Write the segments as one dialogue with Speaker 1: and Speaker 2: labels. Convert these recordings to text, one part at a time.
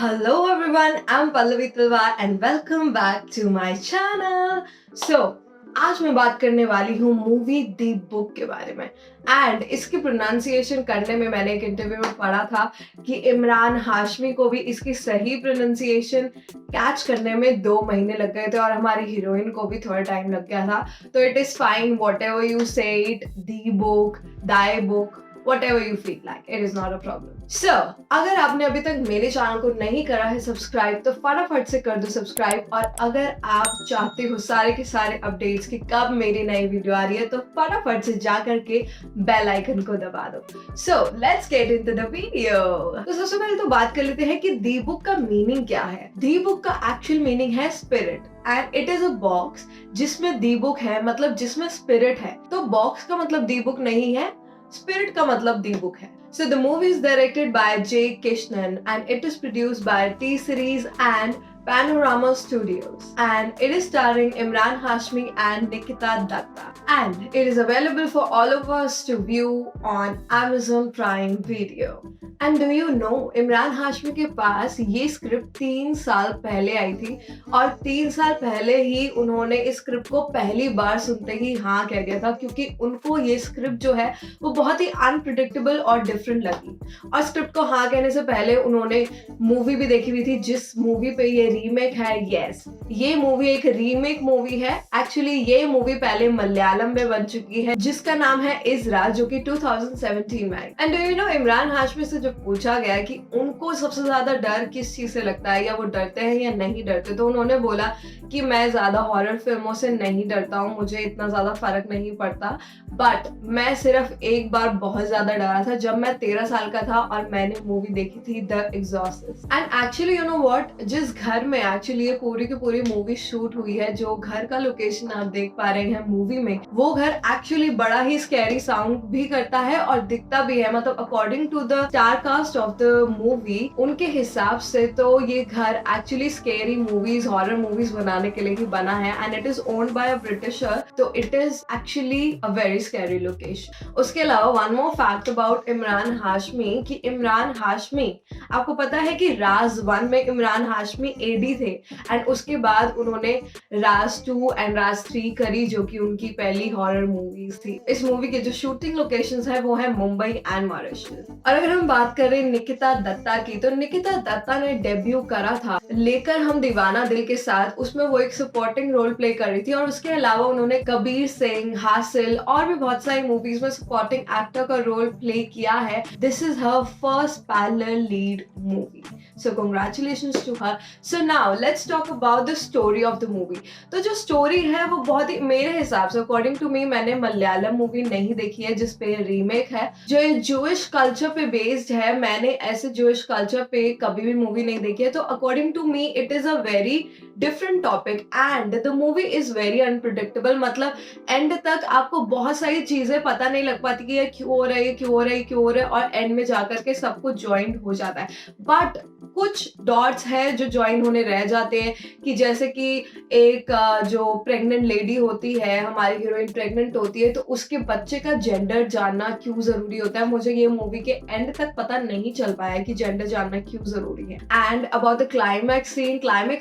Speaker 1: Hello everyone, I'm Pallavi Talwar and welcome back to my channel. आज मैं बात करने वाली हूँ मूवी दी बुक के बारे में एंड इसकी प्रोनाउंसिएशन करने में मैंने एक इंटरव्यू में पढ़ा था कि इमरान हाशमी को भी इसकी सही प्रोनाउंसिएशन कैच करने में 2 महीने लग गए थे और हमारी हीरोइन को भी थोड़ा टाइम लग गया था. तो it is fine whatever you say it, the book, thy book, whatever you feel like, it is not a problem. So, अगर आपने अभी तक मेरे चैनल को नहीं करा है सब्सक्राइब तो फटाफट से कर दो सब्सक्राइब, और अगर आप चाहते हो सारे के सारे अपडेट्स कि कब मेरी नई वीडियो आ रही है तो फटाफट से जा करके बेल आइकन को दबा दो. So, let's get into the video. तो सबसे पहले तो बात कर लेते हैं कि दी बुक का मीनिंग क्या है. दी बुक का एक्चुअल मीनिंग है spirit and it is a box जिसमें दी बुक है, मतलब जिसमें स्पिरिट है. तो बॉक्स का मतलब दी बुक नहीं है, स्पिरिट का मतलब दी बुक है. So the movie is directed by J. Krishnan and it is produced by T Series and Panorama Studios, and it is starring Imran Hashmi and Nikita Datta, and it is available for all of us to view on Amazon Prime Video. And do you know, Imran Hashmi के पास ये script 3 साल पहले आई थी और 3 साल पहले ही उन्होंने इस स्क्रिप्ट को पहली बार सुनते ही हाँ कह दिया था, क्योंकि उनको ये स्क्रिप्ट जो है वो बहुत ही अनप्रिडिक्टेबल और डिफरेंट लगी. और स्क्रिप्ट को हाँ कहने से पहले उन्होंने मूवी भी देखी हुई थी जिस मूवी पे ये रीमेक है. यस, ये मूवी एक रीमेक मूवी है. एक्चुअली ये मूवी पहले मलयालम में बन चुकी है जिसका नाम है इजरा, जो कि 2017 में आई. And do you know, Imran Hashmi से पूछा गया कि उनको सबसे ज्यादा डर किस चीज से लगता है, या वो डरते हैं या नहीं डरते, तो उन्होंने बोला कि मैं ज्यादा हॉरर फिल्मों से नहीं डरता हूँ, मुझे इतना ज्यादा फर्क नहीं पड़ता. बट मैं सिर्फ एक बार बहुत ज्यादा डरा था जब मैं 13 साल का था और मैंने मूवी देखी थी the Exorcist. And actually you know what, जिस घर में एक्चुअली ये पूरी की पूरी मूवी शूट हुई है, जो घर का लोकेशन आप देख पा रहे हैं मूवी में, वो घर एक्चुअली बड़ा ही स्कैरी साउंड भी करता है और दिखता भी है. मतलब according to the star cast of the movie, उनके हिसाब से तो ये घर actually scary movies, horror movies बनाने के लिए ही बना है and it is owned by a Britisher. तो it is actually a very scary location. उसके अलावा one more fact about Imran Hashmi कि इमरान हाशमी, आपको पता है कि राज 1 में इमरान हाशमी एडी थे एंड उसके बाद उन्होंने राज 2 एंड राज 3 करी, जो कि उनकी पहली हॉरर मूवीज थी. इस मूवी के जो शूटिंग लोकेशंस है वो है मुंबई एंड मॉरिशस. और अगर हम बात करें निकिता दत्ता की, तो निकिता दत्ता ने डेब्यू करा था लेकर हम दीवाना दिल के साथ. उसमें वो एक सपोर्टिंग रोल प्ले कर रही थी और उसके अलावा उन्होंने कबीर सिंह, हासिल और भी बहुत सारी मूवीज में सपोर्टिंग एक्टर का रोल प्ले किया है. This is her first parallel lead movie, so congratulations to her. So now let's talk about the story of the movie. तो जो स्टोरी है वो बहुत ही, मेरे हिसाब से अकॉर्डिंग टू मी, मैंने मलयालम मूवी नहीं देखी है जिसपे रीमेक है जो जूइश कल्चर पे बेस्ड है. मैंने ऐसे जूइश कल्चर पे कभी भी मूवी नहीं देखी है. तो according to me it is a very different topic and the movie is very unpredictable. मतलब एंड तक आपको बहुत सारी चीजें पता नहीं लग पाती कि ये क्यों हो रहा है, ये क्यों हो रहा है, क्यों हो रहा है, और एंड में जाकर के सब कुछ ज्वाइंट हो जाता है. बट कुछ डॉट्स हैं जो ज्वाइन होने रह जाते हैं, कि जैसे कि एक जो प्रेग्नेंट लेडी होती है, हमारी हीरोइन प्रेग्नेंट होती है, तो उसके बच्चे का जेंडर जानना क्यों जरूरी होता है. मुझे ये मूवी के एंड तक पता नहीं चल पाया कि जेंडर जानना क्यों जरूरी है. And about the climax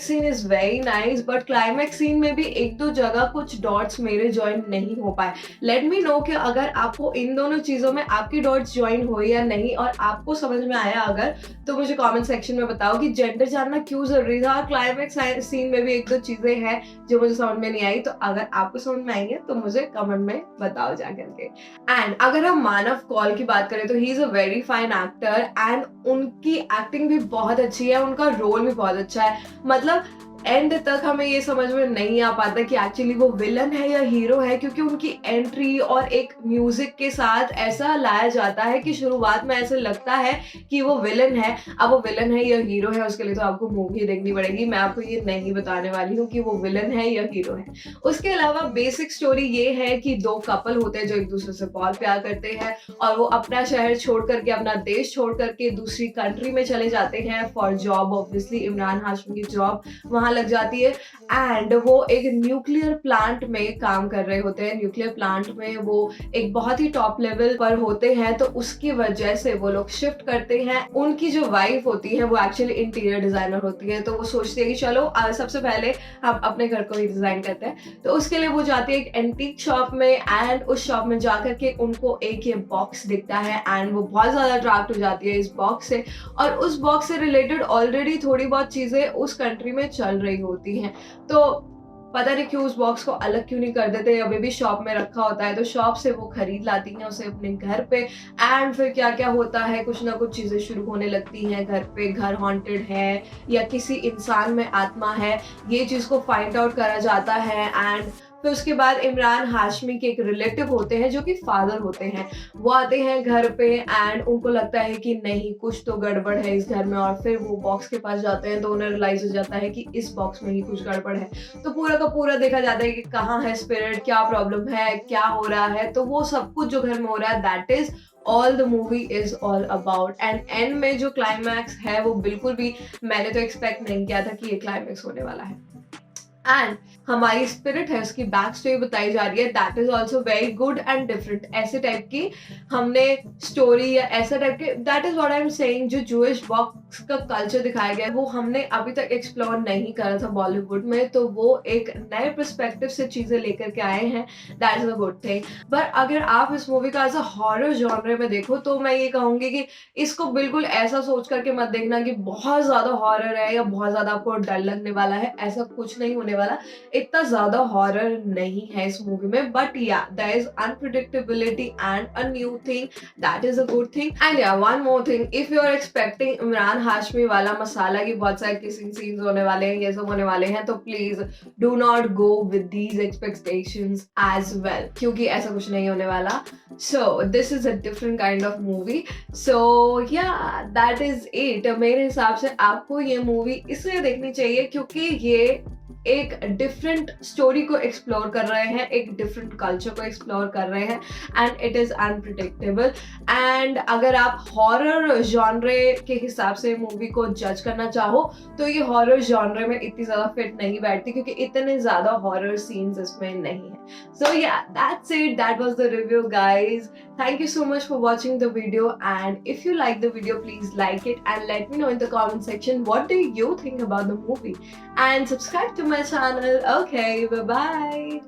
Speaker 1: scene is very nice, but climax scene में भी 1-2 जगह कुछ डॉट्स मेरे ज्वाइन नहीं हो पाए. लेट मी नो कि अगर आपको इन दोनों चीजों में आपकी डॉट्स ज्वाइन हो या नहीं, और आपको समझ में आया अगर, तो मुझे कमेंट सेक्शन में बताओ कि जेंडर जानना क्यों जरूरी था. और क्लाइमैक्स सीन में भी 1-2 चीजें हैं जो मुझे समझ में नहीं आई, तो अगर आपको समझ में आई है तो मुझे कमेंट में बताओ जाकर के. एंड अगर हम मानव कौल की बात करें तो he is a very fine actor and उनकी एक्टिंग भी बहुत अच्छी है, उनका रोल भी बहुत अच्छा है. मतलब एंड तक हमें ये समझ में नहीं आ पाता कि एक्चुअली वो विलन है या हीरो है, क्योंकि उनकी एंट्री और एक म्यूजिक के साथ ऐसा लाया जाता है कि शुरुआत में ऐसे लगता है कि वो विलन है. अब वो विलन है या हीरो है उसके लिए तो आपको मूवी देखनी पड़ेगी. मैं आपको ये नहीं बताने वाली हूँ कि वो विलन है या हीरो है. उसके अलावा बेसिक स्टोरी ये है कि 2 कपल होते हैं जो एक दूसरे से बहुत प्यार करते हैं और वो अपना शहर छोड़ करके, अपना देश छोड़ करके दूसरी कंट्री में चले जाते हैं for job. Obviously Imran Hashmi की जॉब वहाँ वहां लग जाती है एंड वो एक न्यूक्लियर प्लांट में काम कर रहे होते हैं। न्यूक्लियर प्लांट में वो एक बहुत ही टॉप लेवल पर होते हैं, तो उसकी वजह से वो लोग शिफ्ट करते हैं। उनकी जो वाइफ होती है वो एक्चुअली इंटीरियर डिजाइनर होती है, तो वो सोचती है कि चलो सबसे पहले हम अपने घर को ही डिजाइन करते हैं। तो उसके लिए वो जाती है एक एंटीक शॉप में एंड उस शॉप में जाकर के उनको एक ये बॉक्स दिखता है एंड वो बहुत ज्यादा अट्रैक्ट हो जाती है इस बॉक्स से, और उस बॉक्स से रिलेटेड ऑलरेडी थोड़ी बहुत चीजें उस कंट्री में चल रही होती हैं। तो पता नहीं क्यों उस बॉक्स को अलग क्यों नहीं कर देते, अभी भी शॉप में रखा होता है, तो शॉप से वो खरीद लाती हैं उसे अपने घर पे। एंड फिर क्या क्या होता है, कुछ ना कुछ चीजें शुरू होने लगती हैं घर पे। घर हॉन्टेड है या किसी इंसान में आत्मा है, ये चीज को फाइंड आउट करा जाता है। एंड फिर उसके बाद इमरान हाशमी के एक रिलेटिव होते हैं जो कि फादर होते हैं, वो आते हैं घर पे एंड उनको लगता है कि नहीं कुछ तो गड़बड़ है इस घर में, और फिर वो बॉक्स के पास जाते हैं तो उन्हें रियलाइज हो जाता है कि इस बॉक्स में ही कुछ गड़बड़ है। तो पूरा का पूरा देखा जाता है कि कहाँ है स्पिरिट, क्या प्रॉब्लम है, क्या हो रहा है। तो वो सब कुछ जो घर में हो रहा है, that is all the movie is all about. And and में जो क्लाइमैक्स है वो बिल्कुल भी मैंने तो एक्सपेक्ट नहीं किया था कि ये क्लाइमैक्स होने वाला है। एंड हमारी स्पिरिट है, उसकी बैक स्टोरी बताई जा रही है, that is also very good and different. ऐसे टाइप की हमने स्टोरी या ऐसा टाइप के, that is what I am saying, जो जूइश बॉक्स का कल्चर दिखाया गया है वो हमने अभी तक एक्सप्लोर नहीं करा था बॉलीवुड में, तो वो एक नए पर्सपेक्टिव से चीजें लेकर के आए हैं, that is a good thing. पर अगर आप इस मूवी का एज अ हॉरर जॉनर में देखो तो मैं ये कहूंगी कि इसको बिल्कुल ऐसा सोच करके मत देखना कि बहुत ज्यादा हॉरर है या बहुत ज्यादा आपको डर लगने वाला है, ऐसा कुछ नहीं होने वाला। इतना ज्यादा हॉरर नहीं है इस मूवी में, but ya there is unpredictability and a new thing, that is a good thing. And ya one more thing, if you are expecting Imran Hashmi वाला मसाला की बहुत सारे किसिंग सीन्स होने वाले हैं, ये सब होने वाले हैं, तो please do not go with these expectations as well, क्योंकि ऐसा कुछ नहीं होने वाला। So this is a different kind of movie. So ya that is it. मेरे हिसाब से आपको ये मूवी इसलिए देखनी चाहिए क्योंकि ये एक डिफरेंट स्टोरी को एक्सप्लोर कर रहे हैं, एक डिफरेंट कल्चर को एक्सप्लोर कर रहे हैं and it is unpredictable. And अगर आप हॉरर जॉनरे के हिसाब से मूवी को जज करना चाहो तो ये हॉरर जॉनरे में इतनी ज्यादा फिट नहीं बैठती क्योंकि इतने ज्यादा हॉरर सीन्स इसमें नहीं है। सो या that's it, that was the review guys. Thank you so much for watching the video, and if you like the video please like it and let me know in the comment section what do you think about the movie, and subscribe to my channel. Okay, bye bye.